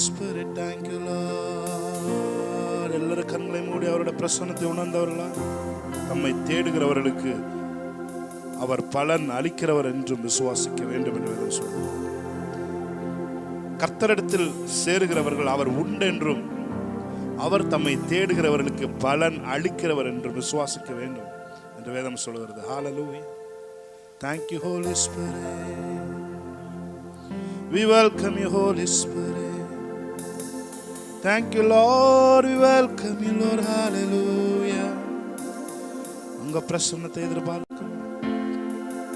Spirit, thank you Lord. எல்லாரும் கண்களை மூடி அவருடைய பிரசன்னத்தை உணர்ந்தவர்களா? நம்மை தேடுகிறவர்களுக்கு அவர் பலன் அளிக்கிறவர் என்றும் விசுவாசிக்க வேண்டும் என்று சொல்லுவோம். கர்த்தரிடத்தில் சேருகிறவர்கள் அவர் உண்டென்றும் அவர் தம்மை தேடுகிறவர்களுக்கு பலன் அளிக்கிறவர் என்றும் விசுவாசிக்க வேண்டும் என்று வேதம் சொல்கிறது. ஹalleluya. Thank you Holy Spirit. We welcome you Holy Spirit. Thank you Lord. We welcome you Lord. Hallelujah. உங்க பிரசன்னத்தை எதிர்பார்க்கிறோம்,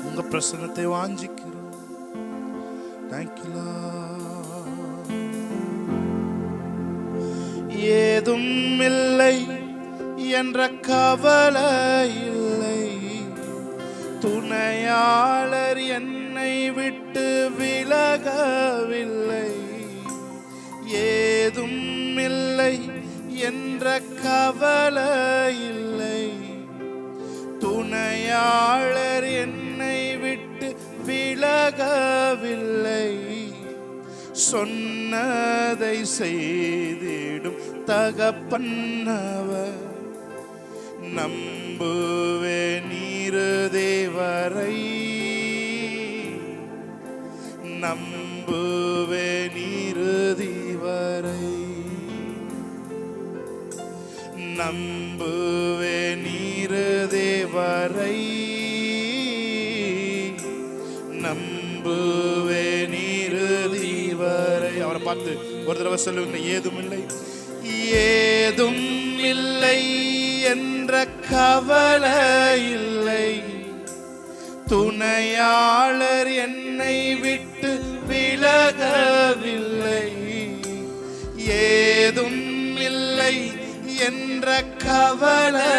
உங்க பிரசன்னத்தை வாஞ்சிக்கிறோம். Thank you Lord. ஏதும் இல்லை என்ற கவலை இல்லை, துணையாளர் என்னை விட்டு விலகவில்லை. ஏதும் இல்லை என்ற கவலை இல்லை, துணையாளர் என்னை விட்டு விலகவில்லை. சொன்னதை செய்திடும் தகப்பன்னவர், நம்புவே நீருதேவரை, நம்புவே நீருதிவரை, நம்புவே நீருதேவரை, நம்புவே நீருதிவரை. அவரை பார்த்து ஒரு தடவை சொல்லுங்க, ஏதும் இல்லை, ஏதும் இல்லை என்ற கவலை இல்லை, துணையாளர் என்னை விட்டு விலகவில்லை. ஏதும் இல்லை என்ற கவலை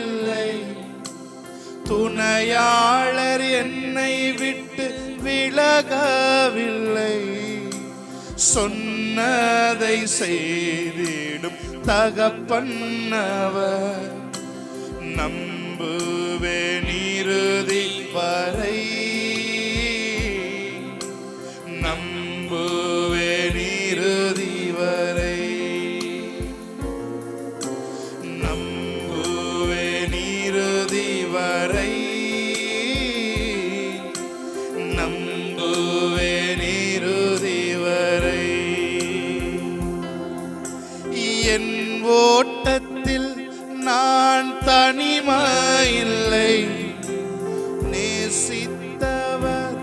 இல்லை, துணையாளர் என்னை விட்டு விலகவில்லை. சொன்னதை செய்திடும் தகப்பன்னவர், நம்புவே நீருதி வரை, நம்புவே நீருதி வரை, நம்புவே நீருதி வரை, நம்புவே நீருதி வரை. என் ஓட்டத்தில் நான் தனிமையில்லை, நேசித்தவர்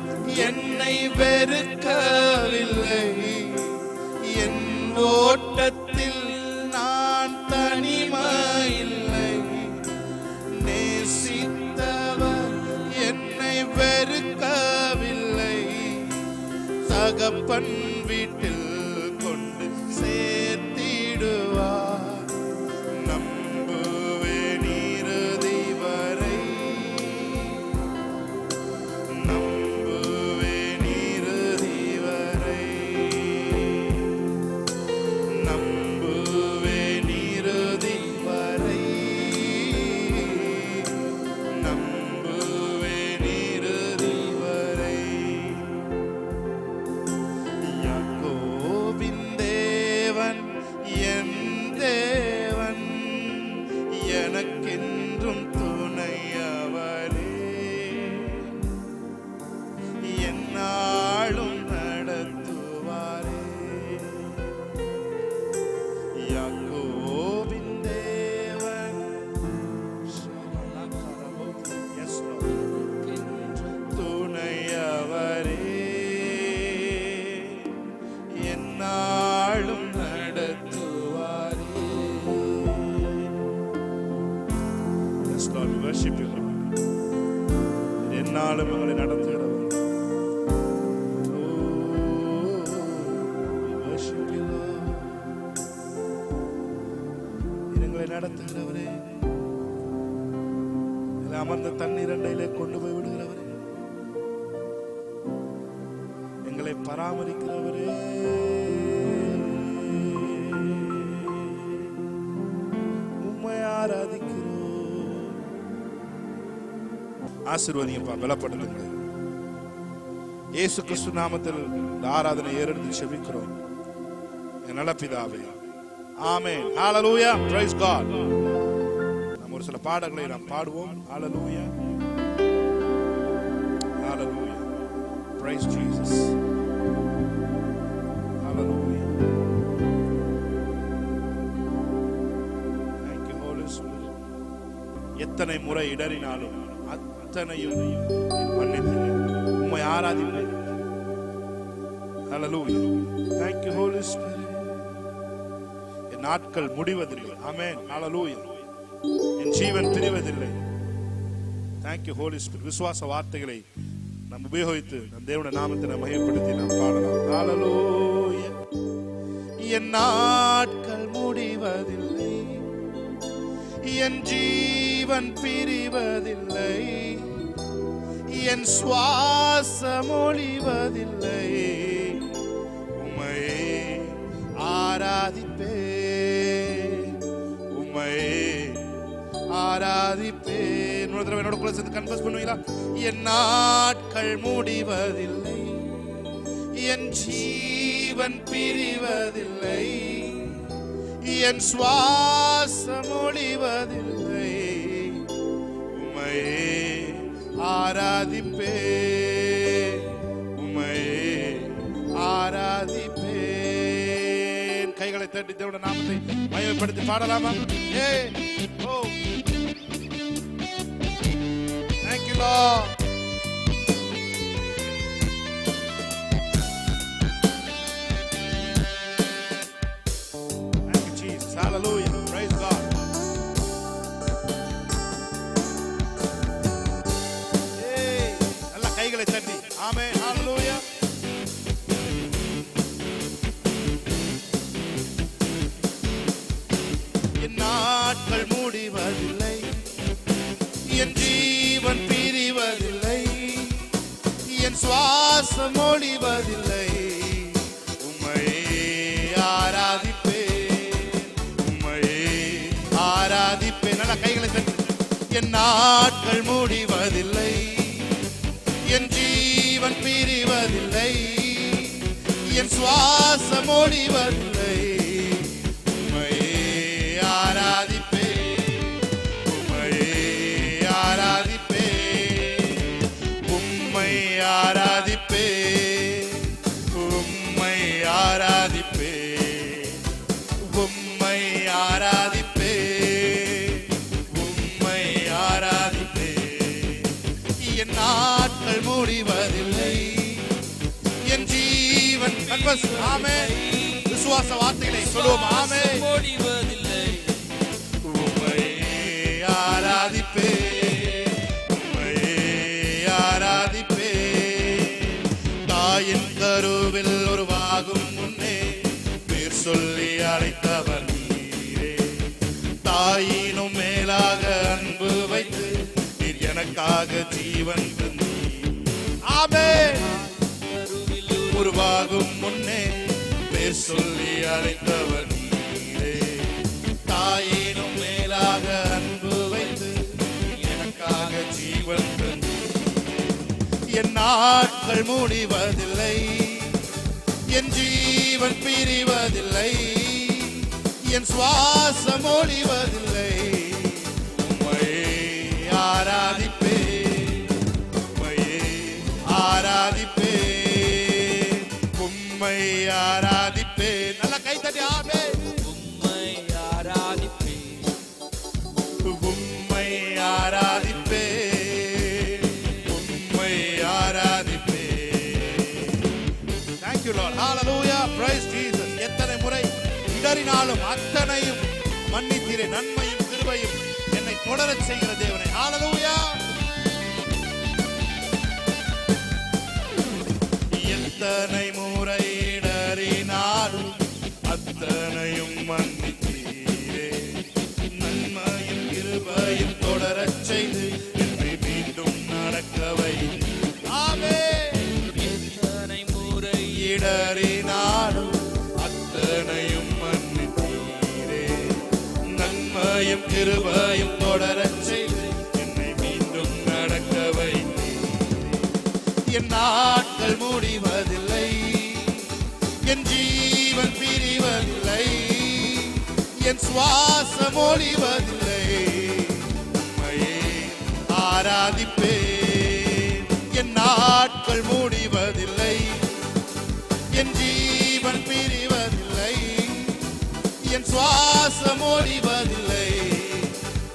என்னை வெறுக்கவில்லை. என் ஓட்டத்தில் நான் தனிமையில்லை, நேசித்தவர் என்னை வெறுக்கவில்லை. தகப்பன் வீட்டில் கொண்டு சேர்த்திடுவார். எனக்கென்றும் துணையவரே, என்னாலும் நடத்துவாரே. யாக்கோபின் தேவன் துணையவரே, என்னாலும் என்னாலும் எங்களை நடத்துகிறவர். எங்களை நடத்துகிறவரே, அமர்ந்த தண்ணீர் அண்டையிலே கொண்டு போய் விடுகிறவரே, எங்களை பராமரிக்கிறவரே, உம்மை ஆராதிக்கிறோம். ஆசீர்வதிங்கப்பா, பலப்படுத்துங்க. இயேசு கிறிஸ்து நாமத்தில் ஆராதனை ஏறெடுத்து செபிக்கிறோம். என் நல்ல பிதாவே. ஆமென். ஹalleluya. praise God. நாம் ஒரு சில பாடல்களை நாம் பாடுவோம். ஹalleluya. ஹalleluya. praise Jesus. Hallelujah. thank you holy spirit. எத்தனை முறை இடறினாலும் அத்தனையும் மன்னித்தேன், உம்மை ஆராதிப்பேன். ஹalleluya. thank you holy spirit. என் நாட்கள் முடிவதில்லை. ஆமென். ஹalleluya. என் ஜீவன் பிரிவதில்லை. thank you holy spirit. விசுவாச வார்த்தைகளை நாம் உபயோகித்து நம் தேவனுடைய நாமத்தை மகிமைப்படுத்தி நாம் பாடலாம். ஹalleluya. என் நாட்கள் முடிவதில்லை, என் ஜீவன் பிரிவதில்லை, என் சுவாசம் ஒழிவதில்லை, உம்மையே ஆராதிப்பேன், உம்மையே ஆராதிப்பேன். இன்னொரு தடவை என்னோட கூட சேர்ந்து கன்ஃபஸ் பண்ணுவீங்களா? என் நாட்கள் முடிவதில்லை, என் ஜீவன் பிரிவதில்லை, என் சுவாசம் ஒழிவதில்லை, உம்மையே ஆராதிப்பேன், உம்மையே ஆராதிப்பேன். கைகளை தட்டி தேவனுடைய நாமத்தை மகிமைப்படுத்தி பாடலாமா? ஓ thank you Lord. thank you Jesus. hallelujah. praise God. நல்ல கைகளை தட்டி ஆமென். hallelujah. என் நாட்கள் முடிவதில்லை, என் ஜீவன் பிரிவதில்லை, என் சுவாசம் ஒழிவதில்லை, உம்மையே ஆராதிப்பேன், உம்மையே ஆராதிப்பேன். நல்ல கைகளை தட்டி. என் நாட்கள் முடிவதில்லை, என் ஜீவன் பிரிவதில்லை, என் சுவாசம் ஒழிவதில்லை, உம்மையே ஆராதிப்பேன், உம்மையே ஆராதிப்பேன், உம்மை ஆராதிப்பேன், உம்மை ஆராதிப்பேன், உம்மை ஆராதிப்பேன், உம்மை ஆராதிப்பேன். என் நாட்கள் முடிவதில்லை, என் ஜீவன் கன்ஃபஸ். ஆமென். விசுவாச வார்த்தைகளை சொல்லுவோம். ஆமென். முடிவதில்லை, உம்மையே ஆராதிப்பேன், உம்மையே ஆராதிப்பேன். தாயின் கருவில் உருவாகும் முன்னே பேர் சொல்லி அழைத்தவர் நீரே, தாயினும் மேலாக அன்பு வைத்து நீர் எனக்காக ஜீவன் தந்தீர். ஆமென். உருவாகும் முன்னே பேர் சொல்லி அழைத்தவர் நீரே, தாயினும் மேலாக அன்பு வைத்து எனக்காக ஜீவன் தந்தீர். என் நாட்கள் முடிவதில்லை, என் ஜீவன் பிரிவதில்லை, என் சுவாசம் ஒழிவதில்லை, உம்மையே ஆராதிப்பேன், உம்மையே ஆராதிப்பேன், உம்மை ஆராதிப்பேன். நல்ல கை தட்டி ஆமென். உம்மை ஆராதிப்பேன், உம்மை ஆராதிப்பேன், உம்மை ஆராதிப்பேன். thank you Lord. hallelujah. praise Jesus. எத்தனை முறை இடறினாலும் அத்தனையும் மன்னித்தீரே, நன்மையும் கிருபையும் என்னை தொடரச் செய்கிற தேவனே. hallelujah. எத்தனை முறை இடறினாலும் அத்தனையும் மன்னித்தீரே, நன்மையும் கிருபையும் தொடரச் செய்து என்னை மீண்டும் நடக்க வைத்தீர். ஆமென். எத்தனை முறை இடறினாலும் அத்தனையும் மன்னித்தீரே, நன்மையும் கிருபையும் தொடரச் செய்து என்னை மீண்டும் நடக்க வைத்தீர். என் நாட்கள் முடிவதில்லை, என் ஜீவன் பிரிவதில்லை, என் சுவாசம் ஒழிவதில்லை. உம்மையே ஆராதிப்பேன். என் நாட்கள் முடிவதில்லை, என் ஜீவன் பிரிவதில்லை, என் சுவாசம் ஒழிவதில்லை.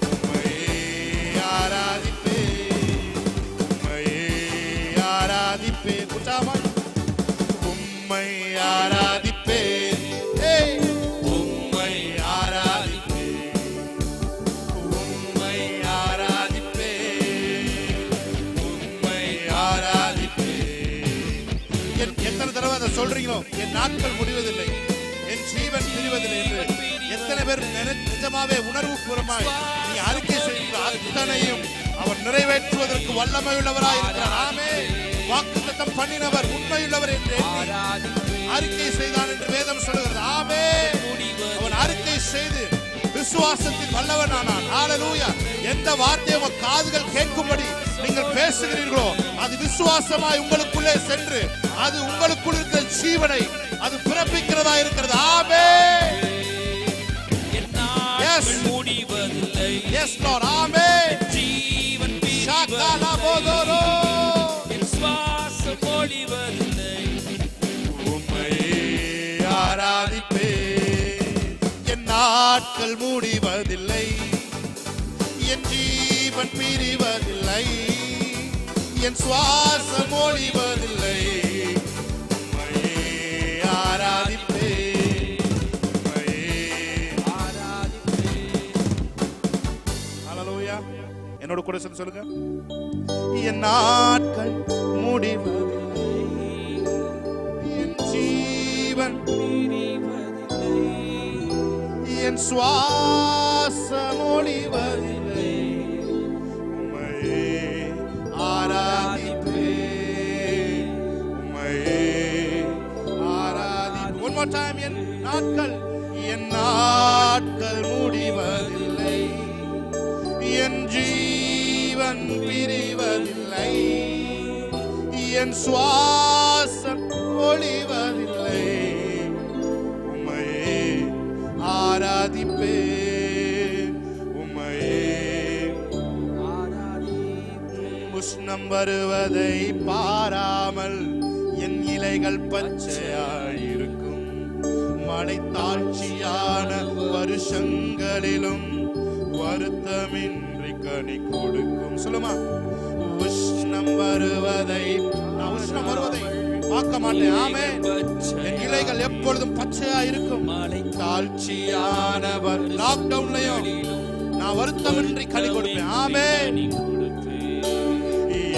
உம்மையே ஆராதிப்பேன், உம்மையே ஆராதிப்பேன். குற்றாமல் உம்மை ஆராதிப்பேன், உம்மை ஆராதிப்பேன், உம்மை ஆராதிப்பேன், உம்மை ஆராதிப்பேன். எத்தனை தடவை அதை சொல்றீங்களோ, என் நாட்கள் முடிவதில்லை, என் ஜீவன் பிரிவதில்லை என்று எத்தனை பேர் நிஜமாவே உணர்வு பூர்வமாய் நீ அறிக்கை செய்கிற அத்தனையும் அவர் நிறைவேற்றுவதற்கு வல்லமை உள்ளவராய் இருக்கிறார். ஆமே. வாக்குத்தத்தம் பண்ணினவர் உண்மையுள்ளவர் என்று அறிக்கை செய்தான் என்று வேதம் சொல்கிறது. ஆமே. அவன் அறிக்கை செய்து விசுவாசத்தில் வல்லவனானான். ஹல்லேலூயா. எந்த வார்த்தையை உங்கள் காதுகள் கேட்கும்படி நீங்கள் பேசுகிறீர்களோ அது விசுவாசமாய் உங்களுக்குள்ளே சென்று அது உங்களுக்குள் இருக்கிற ஜீவனை அது பிறப்பிக்கிறதா இருக்கிறது. ஆமே. Yes. Yes, Lord. ஆமே. ஜீவன் ஷாகாலா போதோரோ. என் சுவாசம் ஒழிவதில்லை. உம்மையே ஆராதிப்பேன். என் நாட்கள் முடிவதில்லை, என் ஜீவன் பிரிவதில்லை, என் சுவாசம் ஒழிவதில்லை. உம்மையே ஆராதிப்பேன், உம்மையே ஆராதிப்பேன். ஹல்லேலூயா. என்னோட கூட சேர்ந்து சொல்லுங்க. என் நாட்கள் முடிவதில்லை, என் ஜீவன் என் சுவாசம் ஒழிவதில்லை. உம்மையே ஆராதிப்பேன், உம்மையே ஆராதிப்பேன். One more time. என் நாட்கள் முடிவதில்லை, என் ஜீவன் பிரிவதில்லை, என் சுவாசம் ஒழிவதில்லை. உம்மையே ஆராதிப்பேன், உம்மையே ஆராதிப்பேன். உஷ்ணம் வருவதை பாராமல் என் இலைகள் பச்சையாயிருக்கும். மழை தாட்சியான வருஷங்களிலும் வருத்தமின்றி கனி கொடுக்கும். சொல்லுமா. உஷ்ணம் வருவதை, நான் உஷ்ணம் வருவதை பார்க்க மாட்டேன். ஆமே. என் இலைகள் எப்பொழுதும் பச்சையா இருக்கும். தாழ்ச்சியானவர் லாக்டவுன்லயும் நான் வருத்தமின்றி கனி கொடுப்பேன். ஆமே.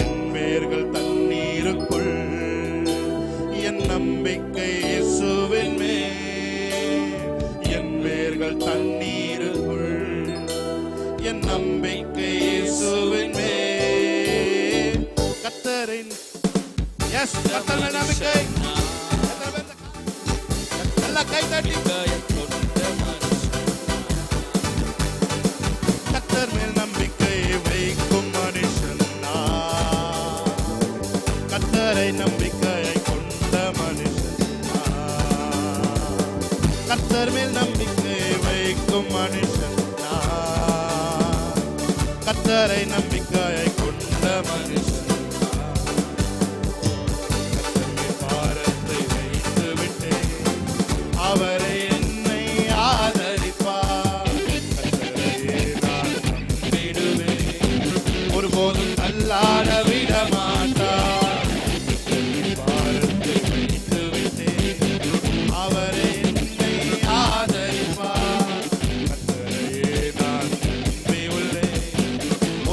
என் வேர்கள் தண்ணீருக்குள், என் நம்பிக்கை இயேசுவின் மேல். என் வேர்கள் தண்ணீருக்குள், என் நம்பிக்கை இயேசுவின் மேல். கர்த்தரின் கர்த்தர் மேல் நம்பிக்கை. நல்லா கை தட்டி. கர்த்தர் மேல் நம்பிக்கை வைக்கும் மனுஷன் நான். கர்த்தரை நம்பிக்கையை கொண்ட மனுஷன் நான். கர்த்தர் மேல் நம்பிக்கை வைக்கும் மனுஷன் நான். கர்த்தரை நம்பிக்கையை கொண்ட மனுஷன். அவரை என்னை ஆதரிப்பார். நான் நம்பிடுவேன், ஒருபோதும் தள்ளாட விட மாட்டார். பாரத்தை வைத்து விட்டேன், அவரை என்னை ஆதரிப்பார். கர்த்தரையே நான் நம்பியுள்ளேன்,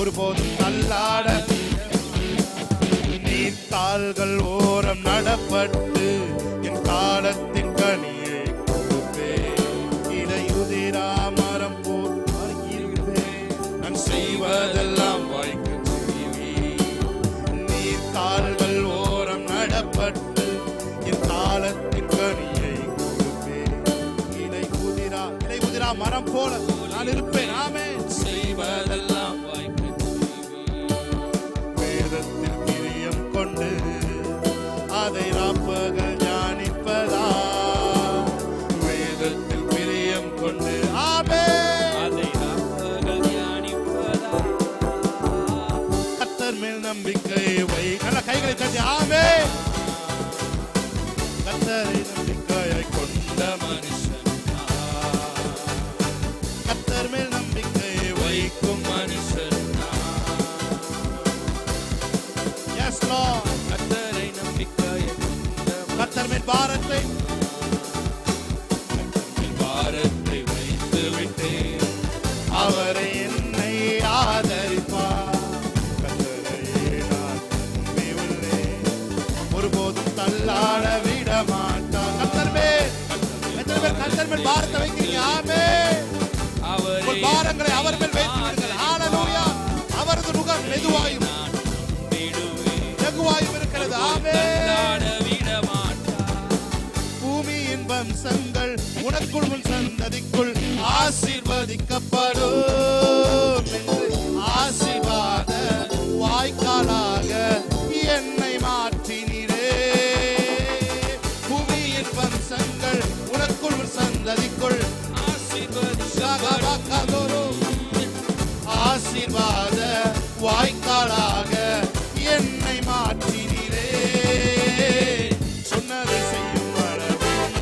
ஒருபோதும் தள்ளாட. நீர்த்தாள்கள் ஓரம் நடப்பட்டு என் காலத்தின் கனியை கொடுப்பேன். இடையுதிரா மரம் போல் இருப்பேன், நான் செய்வதெல்லாம் வாய்க்க செய்வேன். நீர்த்தாள்கள் ஓரம் நடப்பட்டு என் காலத்தின் கனியை கொடுப்பேன். இடையுதிரா மரம் போல நான் இருப்பேன். ஆமே. செய்வதெல்லாம் வாய்க்க செய்வேன். வேதத்தில் பிரியம் கொண்டு அதை ராப்பகல் தியானிப்பதா. வேதத்தில் பிரியம் கொண்டு உங்கள் பாரத்தை வைக்கிறீங்க. ஆமென். உங்கள் பாரங்களை அவர் மேல் வைத்து விடுங்கள். ஹalleluya. அவரது நுகம் மெதுவாயும் லகுவாயும் இருக்கிறது. ஆமென். பூமியின் வம்சங்கள் உனக்குள் உன் சந்ததிக்குள் ஆசீர்வதிக்கப்படும் என்று ஆசீர்வாத வாய்க்காலாக என்னை மாற்றினீரே. பூமியின் வம்சங்கள் உனக்குள் உன் சந்ததிக்குள் ஆசீர்வாத வாய்க்காலாக என்னை மாற்றினீரே. சொன்னதை செய்யும் அளவும்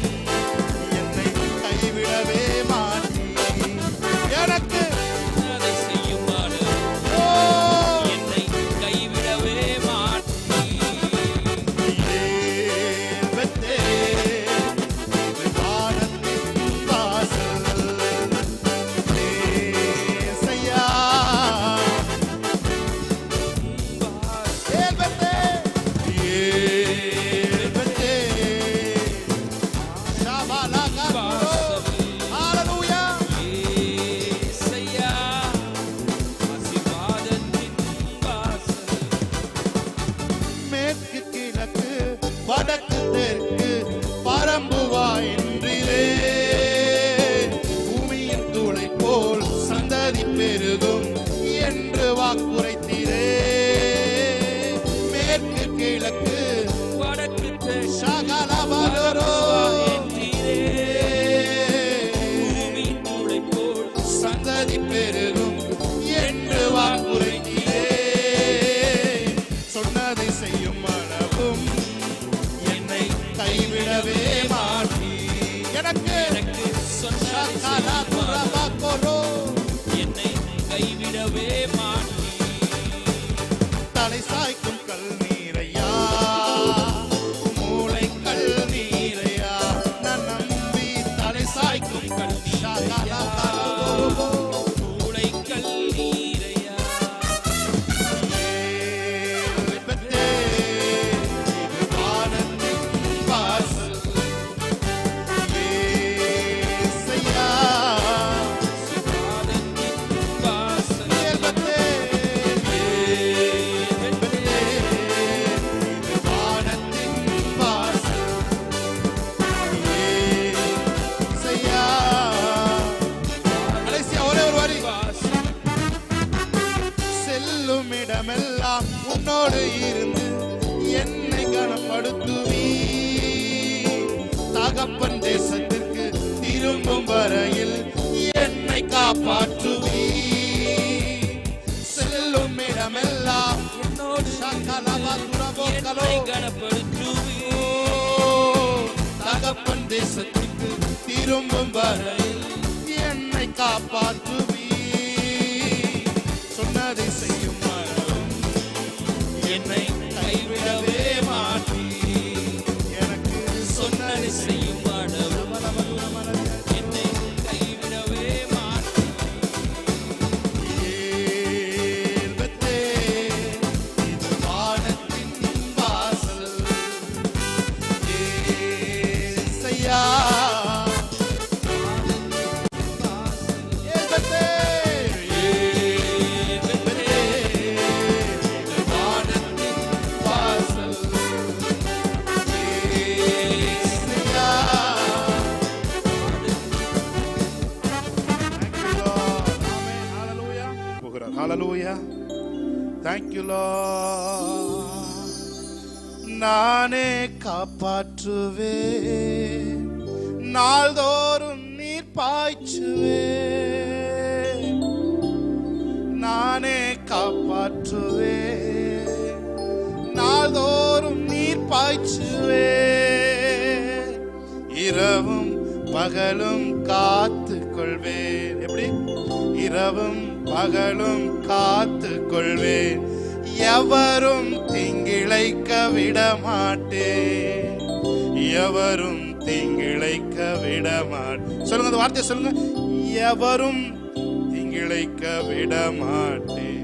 என்னை கைவிடவே மாற்றி எனக்கு செய்யும் என்னை கைவிடவே மாற்றி வடக்கு தெற்கு பரம்புவாயின்றிலே. பூமியின் தூளை போல் சந்ததி பெருகும் என்று வாக்குரைத்தீரே. மேற்கு கிழக்கு வடக்கு சந்ததி பெருகும் என்று வாக்குரைத்தீரே. சொன்னதை செய்யும் அளவும் என்னை கைவிடவே மாட்டி எனக்கு என்னை கைவிடவே மாட்டி தலை சாய்க்கும் கல் நீரையா மூளை கல் நீரையா நான் நம்பி தலை சாய்க்கும் கல் மூளை கல்லீரையா இடமெல்லாம் உன்னோடு இருந்து என்னை கனப்படுத்துவீ. தகப்பன் தேசத்திற்கு திரும்பும் வரையில் என்னை காப்பாற்றுவீ. செல்லும் இடமெல்லாம் உன்னோடு என்னை கனப்படுத்துவீ. தகப்பன் தேசத்திற்கு திரும்பும் வரையில் என்னை காப்பாற்றுவீ. சொன்னதை செய்யும் என்னை கைவிடவே மாட்டி எனக்கு சொன்னதை செய்யும் என்னை கைவிடவே மாட்டி இது வானத்தின் வாசல் ஏசையா. Hallelujah. Thank you, Lord. நானே காப்பாற்றுவே நாள்தோறும் நீர் பாய்ச்சுவே. நானே காப்பாற்றுவே நாள்தோறும் நீர் பாய்ச்சுவே. இரவும் பகலும் காத்து கொள்வேன். எப்படி? இரவும் பகலும் காத்து கொள்வேன். எவரும் தீங்கிழைக்க விட மாட்டேன். எவரும் தீங்கிழைக்க விட மாட்டேன். சொல்லுங்க அந்த வார்த்தையை சொல்லுங்க. எவரும் தீங்கிழைக்க விட மாட்டேன்.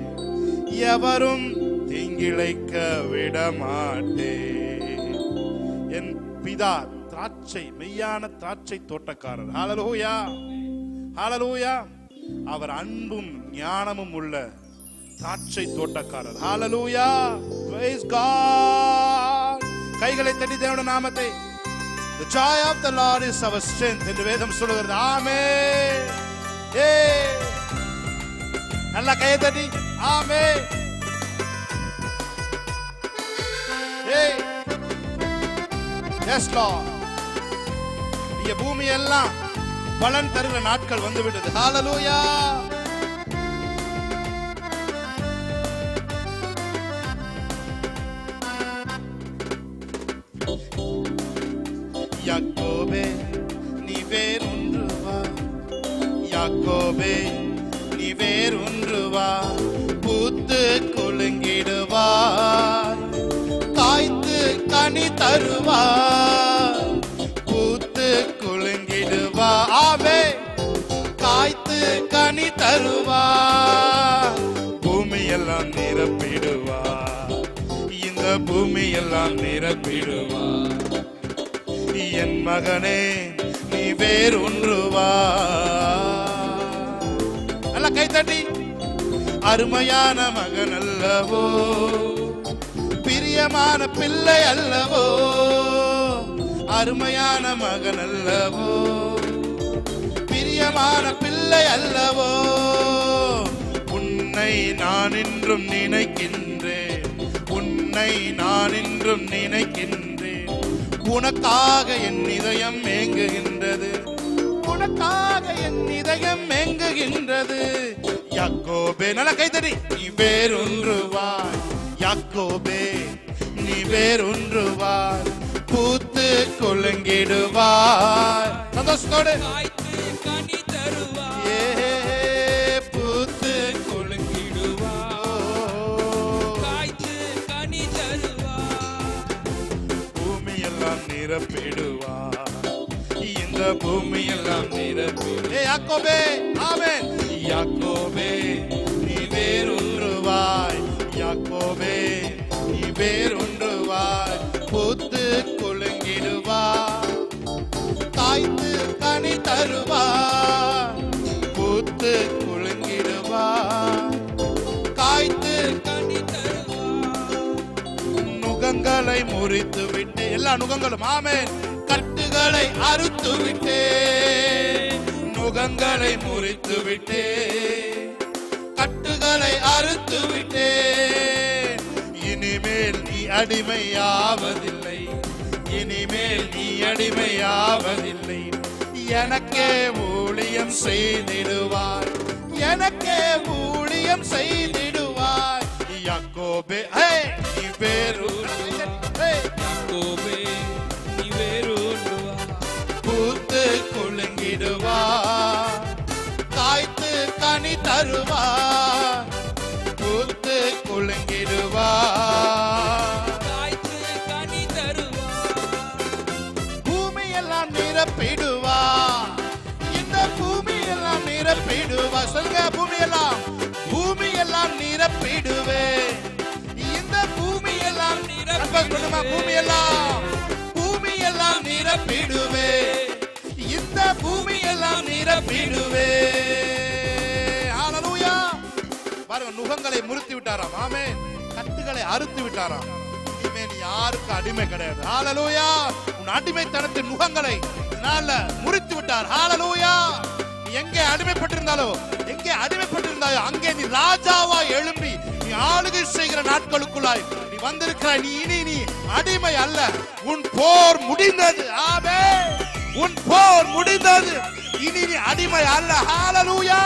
எவரும் தீங்கிழைக்க விட மாட்டேன். என் பிதா திராட்சை, மெய்யான திராட்சை தோட்டக்காரர். ஹalleluya, ஹalleluya. அவர் அன்பும் ஞானமும் உள்ள திராட்சை தோட்டக்காரர். ஹalleluya, praise God. கைகளை தட்டி தேவனுடைய நாமத்தை, the joy of the Lord is our strength என்று வேதம் சொல்கிறது. ஆமென். நல்ல கையை தட்டி ஆமென். Yes Lord. இந்த பூமி எல்லாம் பலன் தருகிற நாட்கள் வந்து விட்டது. ஹalleluya. யாக்கோபே நீ வேறொன்று வா, யாக்கோபே நீ வேறொன்று வா, பூத்து குலுங்கிடுவாய், காய்த்து கனி தருவாய், பூத்து குலுங்கிடுவா. ஆமே, காய்த்து கனி தருவாய், பூமியெல்லாம் நிரப்பிடுவா, இந்த பூமியெல்லாம் நிரப்பிடுவா. என் மகனே நீ வேறொன்று வா. நல்ல கை தட்டி, அருமையான மகன் அல்லவோ, பிரியமான பிள்ளை அல்லவோ, அருமையான மகன் அல்லவோ, பிரியமான பிள்ளை அல்லவோ, உன்னை நான் இன்றும் நினைக்கின்றேன், உன்னை நான் இன்றும் நினைக்கின்றேன், உனக்காக என் இதயம் ஏங்குகின்றது, உனக்காக என் இதயம் ஏங்குகின்றது. யாக்கோபே, நல்ல கைத்தடி, நீ வேறொன்று வா, யாக்கோபே நீ வேறொன்று வா, பூத்து குலுங்கிடுவாய். சந்தோஷத்தோடு கனி தருவாய், ஏ பூத்து குலுங்கிடுவாய், காய்த்து கனி தருவாய், பூமியெல்லாம் நிரப்பிடுவா, இந்த பூமியெல்லாம் நிரப்பிடு. யாக்கோபே, ஆமென். யாக்கோபே நீ வேறொன்று வாய், யாக்கோபே நீ வேறொன்று வாய், பூத்து குலுங்கிடுவாய், காய்த்து கனி தருவாய், பூத்து குலுங்கிடுவாய், காய்த்து கனி தருவாய். நுகங்களை முறித்து விட்டு, எல்லா நுகங்களும் ஆமென், கட்டுகளை அறுத்து விட்டே, நுகங்களை முறித்து விட்டே, கட்டுகளை அறுத்து விட்டே. இனிமேல் நீ அடிமையாவதில்லை, இனிமேல் நீ அடிமையாவதில்லை, எனக்கே ஊழியம் செய்திடுவாய், எனக்கே ஊழியம் செய்திடுவாய். யாக்கோபே நீ வேறொன்று, யாக்கோபே நீ வேறொன்று வா, பூத்து குலுங்கிடுவாய், காய்த்து கனி தருவாய், பூத்து குலுங்கிடுவாய், காய்த்து கனி தருவாய், பூமியெல்லாம் நிரப்பிடுவா, இந்த பூமியெல்லாம் நிரப்பிடுவா. சொல்லுங்க, பூமியெல்லாம், பூமியெல்லாம் நிரப்பிடுவே, இந்த பூமியெல்லாம் நிரப்பிடுமா, பூமியெல்லாம், பூமியெல்லாம் நிரப்பிடுவே, இந்த பூமியெல்லாம் நிரப்பிடுவே. ஹalleluya. பாருங்க, நுகங்களை முறித்து விட்டாராம், ஆமென், கட்டுகளை அறுத்து விட்டாராம். இனிமே நீ யாருக்கு அடிமை கிடையாது. ஹalleluya. உன் அடிமைத்தனத்தின் நுகங்களை இதனால முறித்து விட்டார். ஹalleluya. நீ எங்கே அடிமைப்பட்டிருந்தாலோ, எங்கே அடிமைப்பட்டிருந்தாயோ அங்கே நீ ராஜாவா எழும்பி நீ ஆளுகை செய்கிற நாட்களுக்குள்ளாய் நீ வந்திருக்கிறாய். நீ இனி நீ அடிமை அல்ல, உன் போர் முடிந்தது. ஆமென், உன் போர் முடிந்தது, இனி நீ அடிமை அல்ல. ஹalleluya.